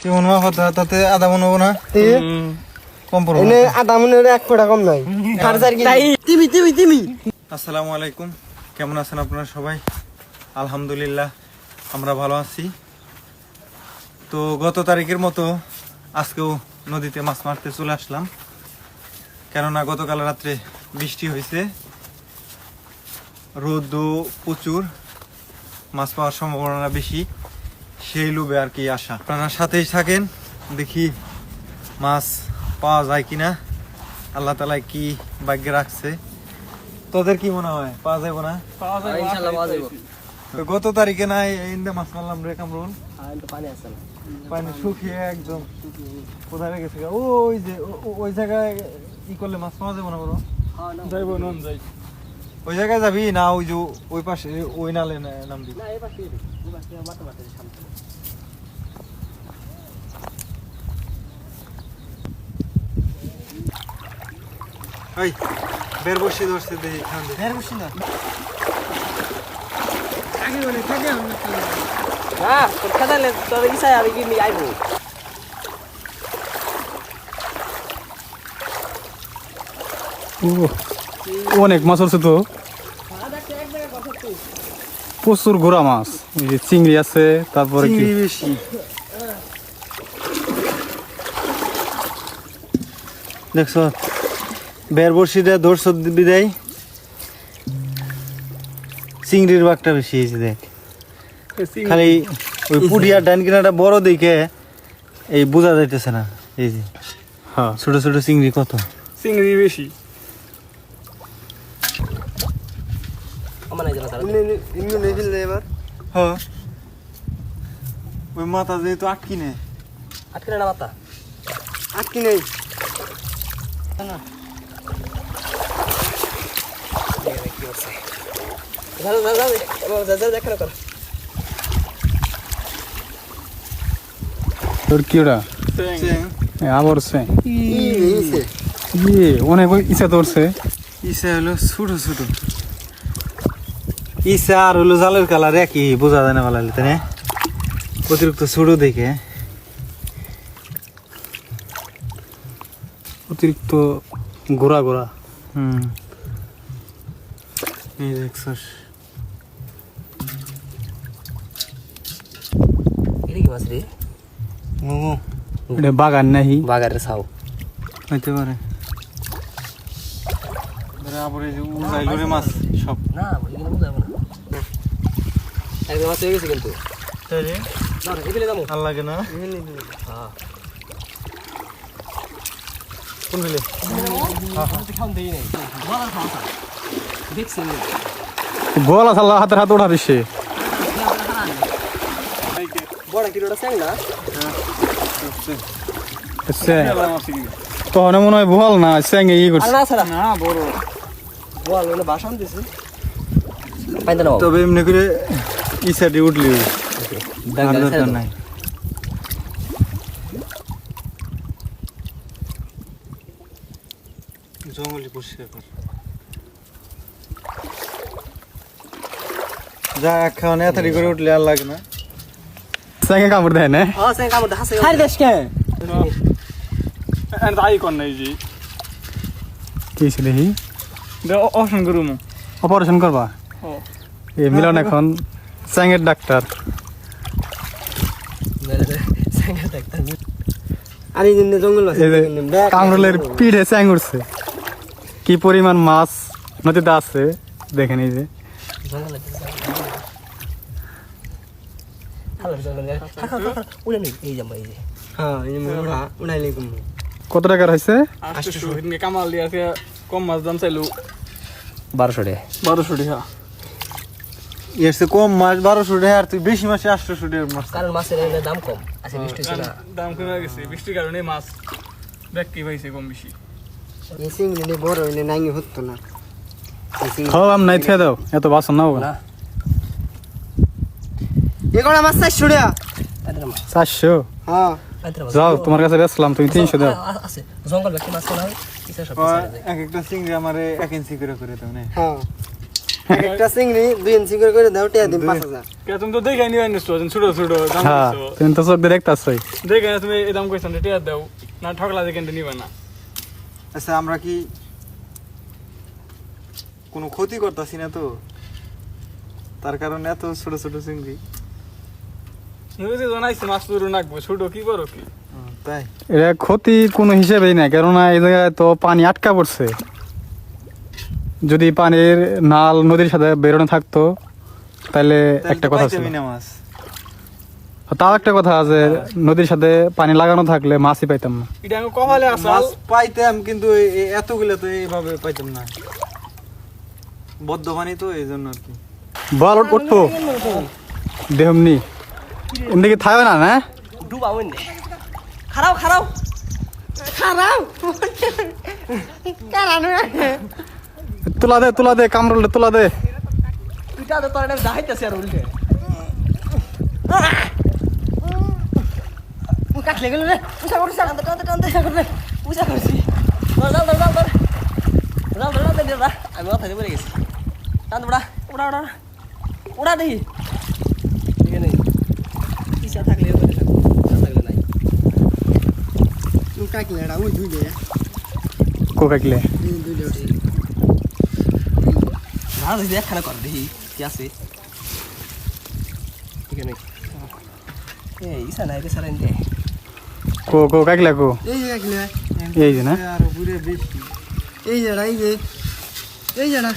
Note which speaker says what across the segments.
Speaker 1: কেমন মা কথা তাতে আধা মন হবো না কম পড়বো
Speaker 2: এনে আধা মনের 1 ফোঁটা কম নাই তিমি
Speaker 1: আসসালামু আলাইকুম, কেমন আছেন আপনারা সবাই? আলহামদুলিল্লাহ আমরা ভালো আছি। তো গত তারিখের মতো আজকেও নদীতে মাছ মারতে চলে আসলাম, কেননা গতকাল রাত্রে বৃষ্টি হয়েছে, রোদও প্রচুর, মাছ পাওয়ার সম্ভাবনা বেশি, সেই লোভে আর কি আসা। আপনারা সাথেই থাকেন, দেখি মাছ পাওয়া যায় কিনা, আল্লাহ তাআলা কি ভাগ্যে রাখছে। তোদের কি মনে হয় পাওয়া যাবে না?
Speaker 2: ইনশাআল্লাহ পাওয়া যাবে।
Speaker 1: তো গত তারিখে নাই ইন্দে মাছ মারলাম রে কামরুল,
Speaker 2: তো পানি আছে না,
Speaker 1: পানি শুকিয়ে একদম কোথায় গেছে গা? ওই যে ওই জায়গায় ই করলে মাছ পাওয়া যাবে না বড়?
Speaker 2: যাইবো নন যাই
Speaker 1: ওই জায়গায় যাবি না ওই যে ওই পাশে ওই নালে নামবি?
Speaker 2: না এই পাশে মাথা শান্ত।
Speaker 1: ওই বের বসে ধরছে দেখি খান দে।
Speaker 2: বের বসি না আগে বলে থাকে আমরা না তোর খাদালে তোর ইচ্ছা আর কি নি আইবো।
Speaker 3: অনেক মাছ আছে তো, প্রচুর ঘোড়া মাছ, এই যে চিংড়ি আছে, তারপরে কি
Speaker 1: চিংড়ি বেশি। দেখছো বের বসি দেয় ধরছ বিদায়, চিংড়ির বাগটা বেশি হয়েছে দেখ। খালি ওই পুডিয়ার ডান কিনাটা বড় দেখে এই বোঝা যাইতেছে না, এই যে
Speaker 3: হ্যাঁ
Speaker 1: ছোট ছোট চিংড়ি কত
Speaker 3: চিংড়ি বেশি।
Speaker 2: আমার নাই জানা তার
Speaker 1: ইমু নেই ফেললে এবার। হ্যাঁ ওই মাথা যেহেতু আটকি নেই,
Speaker 2: আটকে না মাথা
Speaker 1: আটকি নেই
Speaker 2: না যাও যাও যাও যাও যাও দেখা কর
Speaker 3: তোর কি ওটা আবার সে অনেক ইচ্ছা ধরছে।
Speaker 1: ইসা হলো ছোট ছোট, ইসা আর হলো জালের কালার একই, বোঝা যায় না ভালো তাই না? অতিরিক্ত ছোট দেখে
Speaker 3: অতিরিক্ত ঘোরা ঘোরা।
Speaker 1: এই দেখছস
Speaker 2: এটা কি মাছ রে?
Speaker 1: মোমো
Speaker 3: এটা বাগান নাহি,
Speaker 2: বাগারে ছাও
Speaker 1: হইতে পারে। আবার এই যে উজাইলো রে মাছ সব।
Speaker 2: না এখানে বুঝাবো না একদম মাছ হয়ে গেছে কিন্তু
Speaker 1: তাই রে
Speaker 2: না এখানে যাবো
Speaker 1: ভাল লাগে না?
Speaker 2: হ্যাঁ
Speaker 1: কোন দিলে
Speaker 2: খাওন দেই নাই বাগার খাওয়া দেখছেন
Speaker 3: গলা সাল্লা হাতের হাত ওঠা দিচ্ছে।
Speaker 2: বড় কিলোটা স্যাং না
Speaker 3: তখন মনে হয় ভুল না স্যাঙ্গে ই করছে।
Speaker 2: না ছাড়া না বড় বল ওনে ভাষণ দিছে পাইতে নাও
Speaker 1: তবে এমনি করে ইসাটি উঠলি
Speaker 2: ডাঙ্গা
Speaker 1: দরকার
Speaker 2: ছেড়ে
Speaker 1: নাই। জঙ্গলি পরিষ্কার কর যা খাওয়ানো এতারি করে উঠলে আর লাগে না।
Speaker 3: স্যাঙ্গে কামড় দেয় না,
Speaker 2: ও স্যাং কামড় হাসে খাই দেশ কে
Speaker 4: তাই কর নাই জি
Speaker 3: কি ছিল হি
Speaker 4: অপশন করুম
Speaker 3: অপারেশন করবা? এই মিলন এখন স্যাঙ্গের ডাক্তার।
Speaker 2: স্যাং দেখতা আরে দিন জঙ্গল আছে
Speaker 3: এই যে কামরুলের পিঠে স্যাং উঠছে, কি পরিমাণ মাছ নদীতে আছে দেখেন। এই যে
Speaker 2: জঙ্গল আছে হ্যালো জঙ্গল উড়ে নেই এই জাম্বা এই যে হ্যাঁ এই মুড়া উড়াইলে কম
Speaker 3: কত টাকার হয়েছে?
Speaker 4: 800 কামাল দিয়া কম মাছ দাম চাইলো
Speaker 2: 1200 টাকা
Speaker 4: 1200 টাকা।
Speaker 1: এর চেয়ে কম মাছ 1200 টাকা, আর তুই বেশি মাসে 800 টাকার মাছ।
Speaker 2: কারণ মাছের দাম কম আছে বৃষ্টি হচ্ছে না
Speaker 4: দাম কমে গেছে বৃষ্টির কারণে মাছ দেখতে পাইছে কম বেশি।
Speaker 2: এই সিংড়ি বড় হইলে নাঙ্গি হতো না
Speaker 3: খাওয়া আম নাই খেয়ে দাও, এত বাসন নাও
Speaker 2: না এগুলা মাছ 400 টাকা
Speaker 3: 400।
Speaker 2: হ্যাঁ
Speaker 3: যাও তোমার কাছে বেচলাম, তুমি 300 দাও।
Speaker 2: আছে জঙ্গল ব্যক্তি মাছ না হয় কিছু সব
Speaker 1: এক একটা চিংড়ি আমারে 1 ইঞ্চি করে করে দাও না।
Speaker 2: হ্যাঁ একটা চিংড়ি 2 ইঞ্চি করে দাও টিয়া দিন 5000
Speaker 4: কে তুমি তো দেখে নিয়ে আনিস ছোট ছোট দাম
Speaker 3: হ্যাঁ
Speaker 4: কইছো
Speaker 3: তুমি তো চোখ দিয়ে দেখতাছই
Speaker 4: দেখে না তুমি এই দাম কইছো না টিয়া দাও না ঠকলা দেখে নিবে না
Speaker 1: আচ্ছা আমরা কি কোনো ক্ষতি করতেছি না তো তার কারণে এত ছোট ছোট চিংড়ি
Speaker 4: নদীতে জানাইছে মাছ পুরো নাকবো ছোট কি করো কি
Speaker 1: তাই
Speaker 3: এটা ক্ষতি কোনো হিসেবেই না কেননা এই জায়গায় তো পানি আটকা পড়ছে যদি পানির নাল নদীর সাথে বেরোনো থাকতো তাহলে একটা কথা ছিল
Speaker 1: না মাছ
Speaker 3: তাও একটা কথা যে নদীর সাথে পানি লাগানো থাকলে মাছই পাইতাম না
Speaker 4: এটা আমি কপালে আসাল
Speaker 1: মাছ পাইতাম কিন্তু এতগুলো তো এইভাবে পাইতাম না বদ্ধ পানি তো এই জন্য আর কি
Speaker 3: বল উঠবো দেহমনি এদিকে থাকবে না না
Speaker 2: ডুবা ওইনে খারাও খারাও খারাও কারানো
Speaker 3: তুলা দে কামরুল তুলা দে
Speaker 2: পিটা তো তোর এটা যাইতাছে আর উল্টে কাটলে গেল রে উসা করছিস টানতে করে উসা করছিস দাও আমি মাথা দিয়ে পড়ে গেছি টান উড়া দেখি ঠিক আছে ইচ্ছা থাকলে না থাকলে নাই তুই কাটলে এটা ওই দুই দে
Speaker 3: কো কাকলে
Speaker 2: দুই দে না দেখি একখানা কর দেখি কি আছে ঠিক আছে এই ইচ্ছা নাই রে সারেন দে
Speaker 3: কো কাকলে কো
Speaker 2: এই যে কাটলে
Speaker 3: এই যে না
Speaker 1: আর ঘুরে বেশি
Speaker 2: এই যে না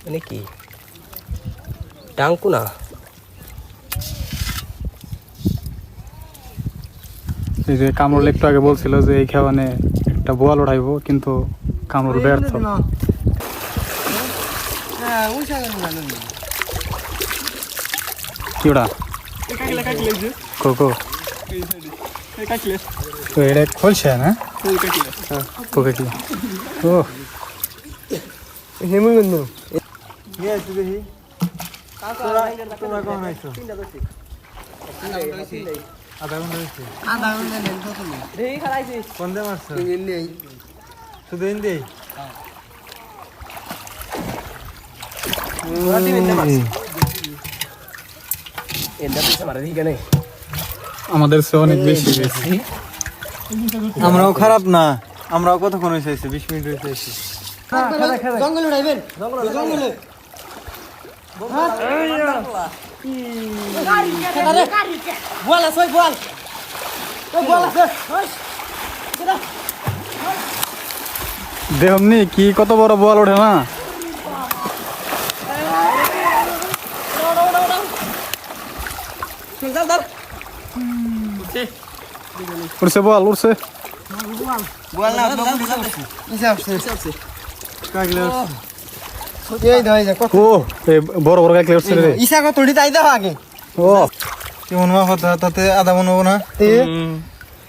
Speaker 2: মানে কি টাঙ্কু না
Speaker 3: এই যে কামরুল একটু আগে বলছিল যে এই খাওয়ানে একটা বোয়াল উঠাইবো কিন্তু কামরুল ব্যর্থ
Speaker 2: হ্যাঁ উসা গেল না
Speaker 3: কি ওটা
Speaker 4: কাটলে যে
Speaker 3: কো
Speaker 4: এই কাটলে
Speaker 3: তো এটা খুলছে না
Speaker 4: এই কাটলে
Speaker 3: কো কাকলে ও
Speaker 2: হেমু গন্ধ
Speaker 1: নিয়ে আসছি দেখি তোরা কখন আইছো আধা ঘন্টা হয়েছে
Speaker 2: আধা ঘন্টা নেন কত দেই খাইছি
Speaker 1: কোন দে মারছো
Speaker 2: নেই
Speaker 1: শুধু হিন্দি
Speaker 2: রাতি বিন্দে মাছ এন্ডা পিছে মারা দিই কেন
Speaker 3: আমাদের সে অনেক বেশি গেছে
Speaker 1: আমরাও খারাপ না আমরাও কতক্ষণ হয়েছে 20 মিনিট হয়েছে
Speaker 2: জঙ্গলে উড়াইবেন জঙ্গলে বল আছে বল বল আছে
Speaker 3: দেহমনি কি কত বড় বোয়াল ওঠে না উঠছে বল উঠছে
Speaker 2: বল না হিসাব আছে
Speaker 1: কাগলে
Speaker 2: এই দাই যা
Speaker 3: ও এই বড় বড় কাকলে উঠছে রে
Speaker 2: ইসা কত তুই তাই দাও আগে
Speaker 3: ও
Speaker 1: কেমন মা কথা তাতে আধা মন হবো না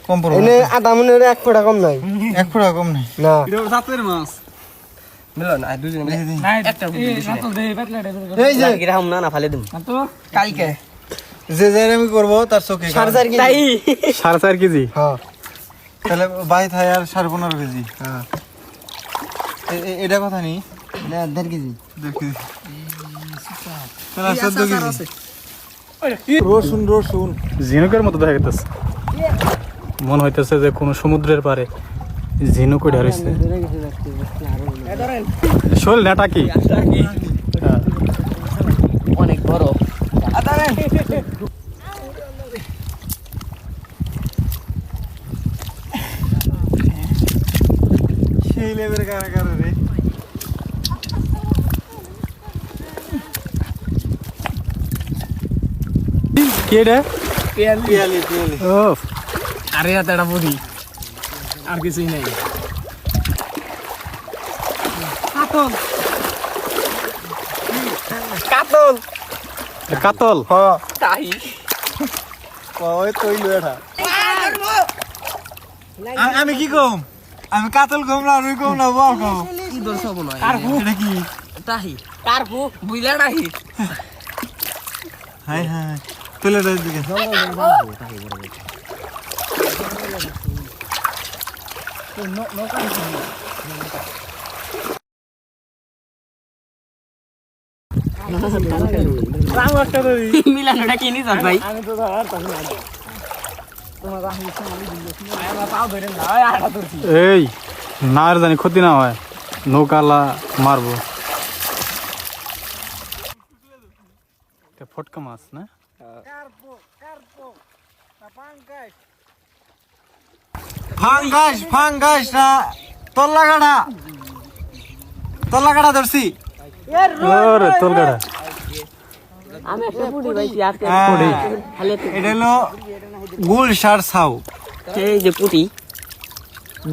Speaker 1: কম পড়বো
Speaker 2: এনে আধা মনের 1 ফোঁটা কম নাই
Speaker 1: 1 ফোঁটা কম নেই
Speaker 2: না
Speaker 4: এটা জাতের মাছ
Speaker 2: মিলো না দুজন মিলে
Speaker 4: নাই একটা জাত দে পাতলা
Speaker 2: এই যে গ্রাম না ফালে দিম
Speaker 4: তো
Speaker 2: কালকে
Speaker 1: যে যে আমি করবো তার চোখে খারাপ।
Speaker 2: 4.5 তাই
Speaker 3: 4.5 কেজি
Speaker 2: হ্যাঁ
Speaker 1: তাহলে বাই থাই আর 15.5 কেজি
Speaker 2: হ্যাঁ
Speaker 1: এটা কথা নেই
Speaker 2: 1.5 কেজি
Speaker 1: দেখি তাহলে 14 কেজি রসুন
Speaker 3: ঝিনুকের মতো দেখা যাচ্ছে মনে হইতেছে যে কোনো সমুদ্রের পারে ঝিনুক উঠে রয়েছে শোল নেটা কি
Speaker 2: অনেক বড়
Speaker 1: সেই লেভেলের কারা রে
Speaker 3: কে রে
Speaker 1: পিয়ালি
Speaker 3: ও
Speaker 4: আরে এত একটা বুদ্ধি আর কিছুই নাই
Speaker 2: কাতল
Speaker 3: কাতল
Speaker 2: তাই
Speaker 1: ওই তৈল এটা আমি কি কম আমি কাতল কম না রুই কম না বল কম
Speaker 2: কি দর সব নয়
Speaker 1: এটা কি
Speaker 2: তাহি কারপু বুইলা নাহি
Speaker 1: হাই হাই তৈলটার দিকে
Speaker 2: মিলানোটা কি নিছ ভাই
Speaker 3: এই না আর জানি ক্ষতি না হয় নৌকালা মারবো এটা ফটকা মাছ না
Speaker 1: ফাঙ্গাস না তল্লাগাড়া ধরছি।
Speaker 3: ওরে তোলগাড়া
Speaker 2: আমি একটা পুরি পাইছি আজকে
Speaker 3: পুরি।
Speaker 2: খালি
Speaker 1: এটা হলো গুলশার ছাউ,
Speaker 2: এই যে পুটি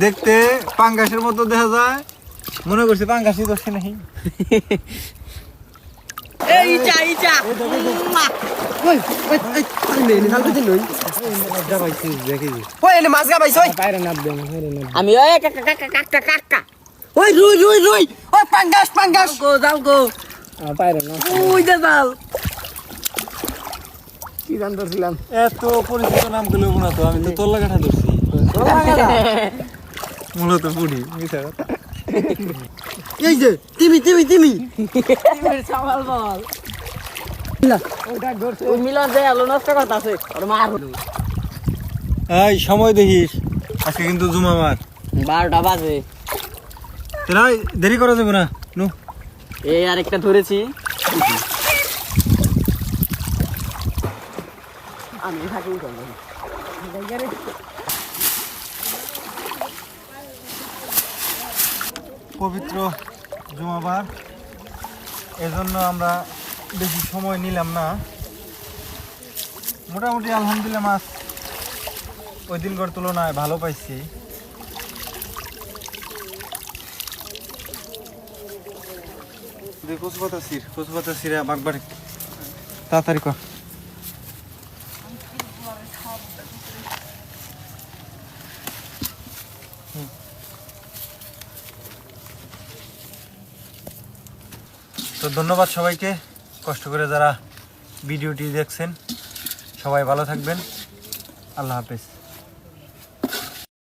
Speaker 1: দেখতে পাঙ্গাসের মতো দেখা যায়, মনে করছি পাঙ্গাসই ধরছি নাকি।
Speaker 2: এই চা ওই ওই ওই নেই নাল দিন নই ওই এনে মাছ গা পাইছ ওই আমি ওই কাকা ওই রুই ওই পাঙ্গাস গো যাও গো পাইরে না ওই দে যাও কি জান ধরছিলাম
Speaker 1: এত পরিচিত নাম গুলো মনে তো আমি তো তল্লাগাড়া ধরছি, মূলত পুরি।
Speaker 2: এই যে তিমি সামাল বল ওটা ধরছে ওই মিলন দে আলো নষ্ট করতাছে আর মার
Speaker 1: এই সময় দেখিস, আজকে কিন্তু জুমাবার
Speaker 2: 12টা বাজে
Speaker 1: তোরা দেরি করা যাবে না। নু
Speaker 2: এই আরেকটা ধরেছি আমি থাকি
Speaker 1: পবিত্র জুমাবার, এজন্য আমরা বেশি সময় নিলাম না। মোটামুটি আলহামদুলিল্লাহ মাছ ওই দিনকার তুলনায় ভালো পাইছি। কচুপাতা সিরা বাগবাড়ি তাড়াতাড়ি কর। তো ধন্যবাদ সবাইকে, কষ্ট করে যারা ভিডিওটি দেখছেন। সবাই ভালো থাকবেন, আল্লাহ হাফেজ।